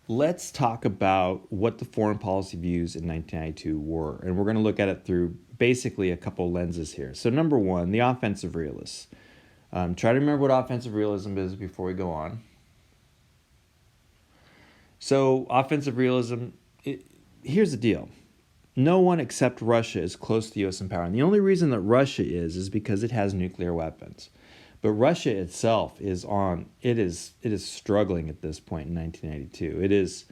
let's talk about what the foreign policy views in 1992 were. And we're going to look at it through basically a couple lenses here. So, number one, the offensive realists. Try to remember what offensive realism is before we go on. So, offensive realism, here's the deal. No one except Russia is close to the U.S. in power. And the only reason that Russia is because it has nuclear weapons. But Russia itself is struggling at this point in 1992.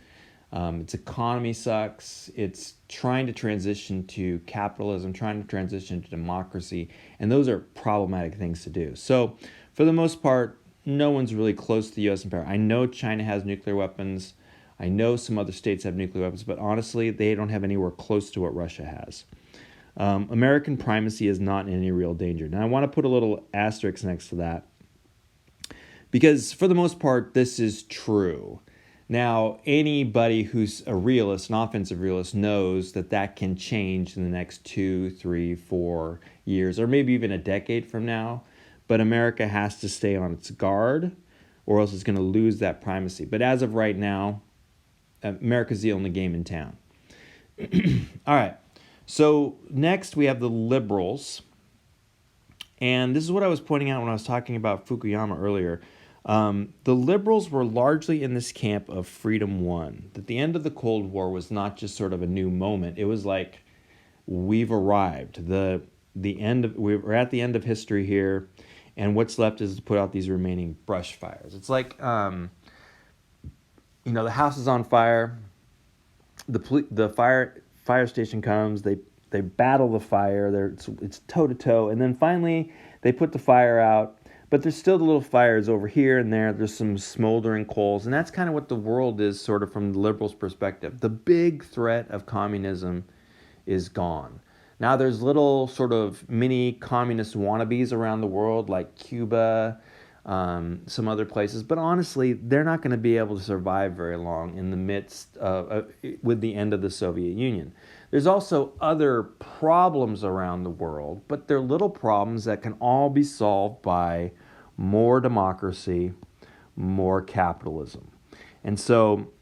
Its economy sucks. It's trying to transition to capitalism, trying to transition to democracy, and those are problematic things to do. So, for the most part, no one's really close to the U.S. in power. I know China has nuclear weapons. I know some other states have nuclear weapons, but honestly, they don't have anywhere close to what Russia has. American primacy is not in any real danger. Now, I want to put a little asterisk next to that because, for the most part, this is true. Now, anybody who's a realist, an offensive realist, knows that that can change in the next 2, 3, 4 years, or maybe even a decade from now. But America has to stay on its guard, or else it's going to lose that primacy. But as of right now, America's the only game in town. All right. So next we have the liberals. And this is what I was pointing out when I was talking about Fukuyama earlier. The liberals were largely in this camp of freedom won. That the end of the Cold War was not just sort of a new moment. It was like we've arrived. We're at the end of history here, and what's left is to put out these remaining brush fires. It's like the house is on fire. The fire station comes. They battle the fire. It's toe to toe, and then finally they put the fire out. But there's still the little fires over here and there. There's some smoldering coals, and that's kind of what the world is, sort of from the liberals' perspective. The big threat of communism is gone. Now there's little sort of mini communist wannabes around the world, like Cuba, some other places. But honestly, they're not going to be able to survive very long in the midst of with the end of the Soviet Union. There's also other problems around the world, but they're little problems that can all be solved by more democracy, more capitalism. And so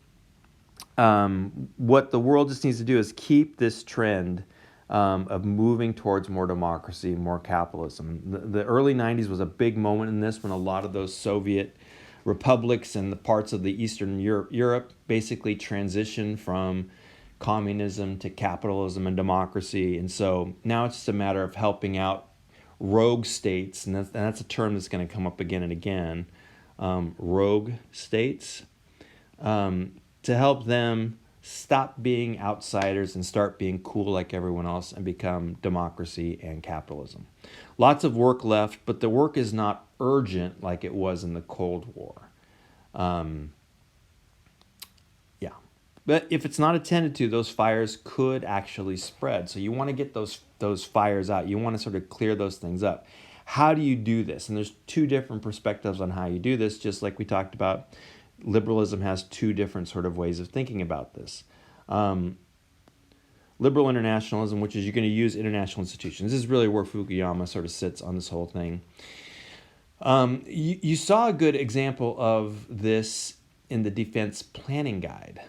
what the world just needs to do is keep this trend of moving towards more democracy, more capitalism. The early 90s was a big moment in this when a lot of those Soviet republics and the parts of the Eastern Europe basically transitioned from communism to capitalism and democracy. And so now it's just a matter of helping out rogue states, and that's a term that's going to come up again and again, rogue states, to help them stop being outsiders and start being cool like everyone else and become democracy and capitalism. Lots of work left, but the work is not urgent like it was in the Cold War. But if it's not attended to, those fires could actually spread. So you want to get those fires out. You want to sort of clear those things up. How do you do this? And there's two different perspectives on how you do this, just like we talked about. Liberalism has two different sort of ways of thinking about this. Liberal internationalism, which is you're going to use international institutions. This is really where Fukuyama sort of sits on this whole thing. You saw a good example of this in the Defense Planning Guide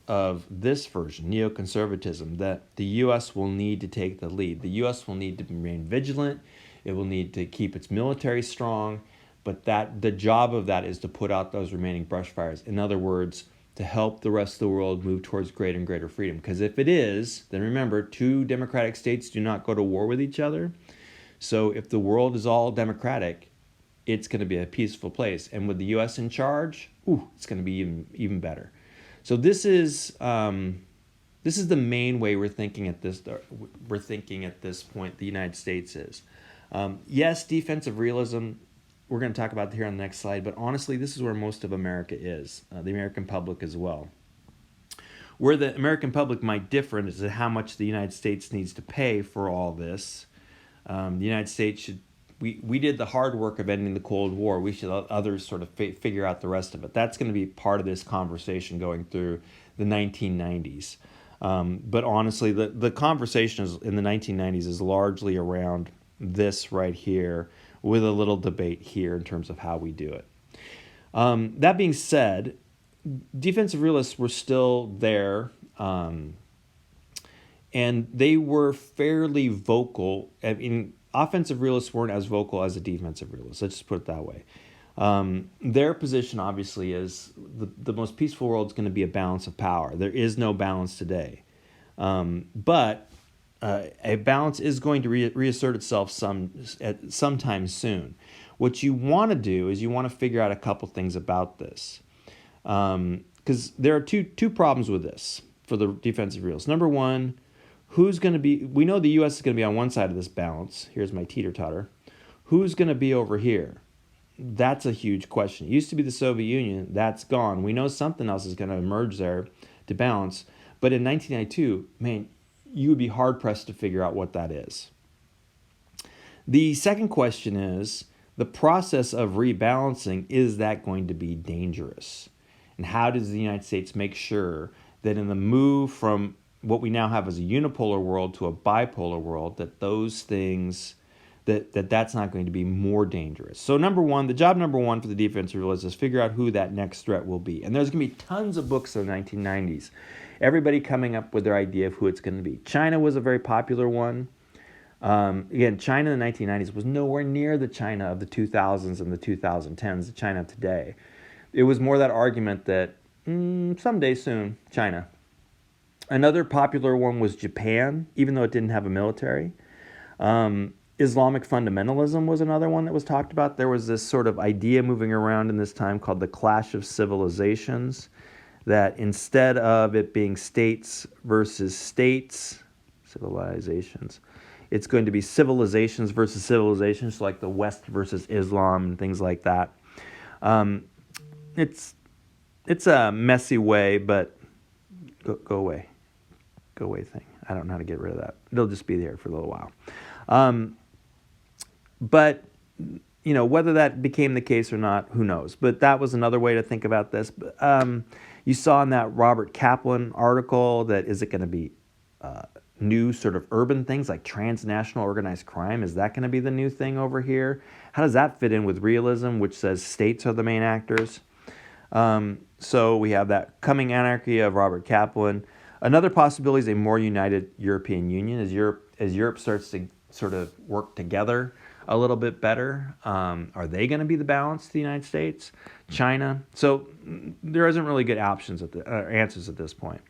of this version, neoconservatism, that the U.S. will need to take the lead. The U.S. will need to remain vigilant. It will need to keep its military strong, but the job of that is to put out those remaining brush fires. In other words, to help the rest of the world move towards greater and greater freedom. Because if it is, then remember, two democratic states do not go to war with each other. So if the world is all democratic, it's going to be a peaceful place. And with the U.S. in charge, it's going to be even better. So this is the main way we're thinking at this. We're thinking at this point. The United States is. Yes, defensive realism. We're going to talk about here on the next slide. But honestly, this is where most of America is. The American public as well. Where the American public might differ is how much the United States needs to pay for all this. The United States should. We did the hard work of ending the Cold War. We should let others sort of figure out the rest of it. That's going to be part of this conversation going through the 1990s. But honestly, the conversation in the 1990s is largely around this right here, with a little debate here in terms of how we do it. That being said, defensive realists were still there, and they were fairly vocal. I mean, offensive realists weren't as vocal as the defensive realists. Let's just put it that way. Their position, obviously, is the most peaceful world is going to be a balance of power. There is no balance today. But a balance is going to reassert itself sometime soon. What you want to do is you want to figure out a couple things about this. Because there are two problems with this for the defensive realists. Number one, who's going to be, we know the U.S. is going to be on one side of this balance. Here's my teeter-totter. Who's going to be over here? That's a huge question. It used to be the Soviet Union. That's gone. We know something else is going to emerge there to balance. But in 1992, man, you would be hard-pressed to figure out what that is. The second question is, the process of rebalancing, is that going to be dangerous? And how does the United States make sure that in the move from what we now have as a unipolar world to a bipolar world, that those things, that's not going to be more dangerous? So the job number one for the defensive realists is figure out who that next threat will be. And there's going to be tons of books in the 1990s. Everybody coming up with their idea of who it's going to be. China was a very popular one. Again, China in the 1990s was nowhere near the China of the 2000s and the 2010s, the China of today. It was more that argument that someday soon, China. Another popular one was Japan, even though it didn't have a military. Islamic fundamentalism was another one that was talked about. There was this sort of idea moving around in this time called the Clash of Civilizations, that instead of it being states versus states, civilizations, it's going to be civilizations versus civilizations, like the West versus Islam and things like that. It's a messy way, but go away thing. I don't know how to get rid of that. It'll just be there for a little while. But whether that became the case or not, who knows? But that was another way to think about this. You saw in that Robert Kaplan article that is it going to be new sort of urban things like transnational organized crime? Is that going to be the new thing over here? How does that fit in with realism, which says states are the main actors? So we have that coming anarchy of Robert Kaplan. Another possibility is a more united European Union as Europe starts to sort of work together a little bit better. Are they going to be the balance to the United States? China? So there isn't really good answers at this point.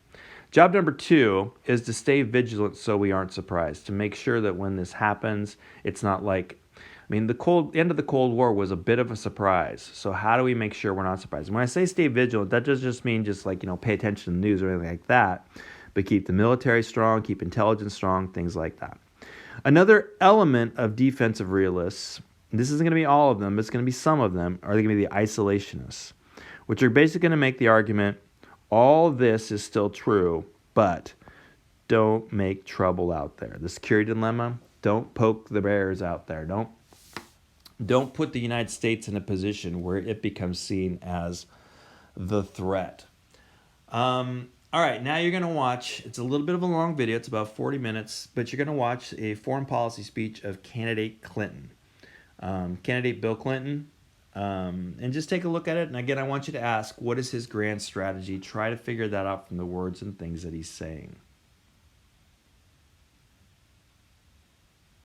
Job number two is to stay vigilant so we aren't surprised, to make sure that when this happens, it's not like, the end of the Cold War was a bit of a surprise. So how do we make sure we're not surprised? When I say stay vigilant, that doesn't just mean pay attention to the news or anything like that, but keep the military strong, keep intelligence strong, things like that. Another element of defensive realists, this isn't going to be all of them, but it's going to be some of them, are going to be the isolationists, which are basically going to make the argument, all this is still true, but don't make trouble out there. The security dilemma, don't poke the bears out there. Don't put the United States in a position where it becomes seen as the threat. All right, now you're going to watch, it's a little bit of a long video, it's about 40 minutes, but you're going to watch a foreign policy speech of candidate Clinton. Candidate Bill Clinton, and just take a look at it. And again, I want you to ask, what is his grand strategy? Try to figure that out from the words and things that he's saying.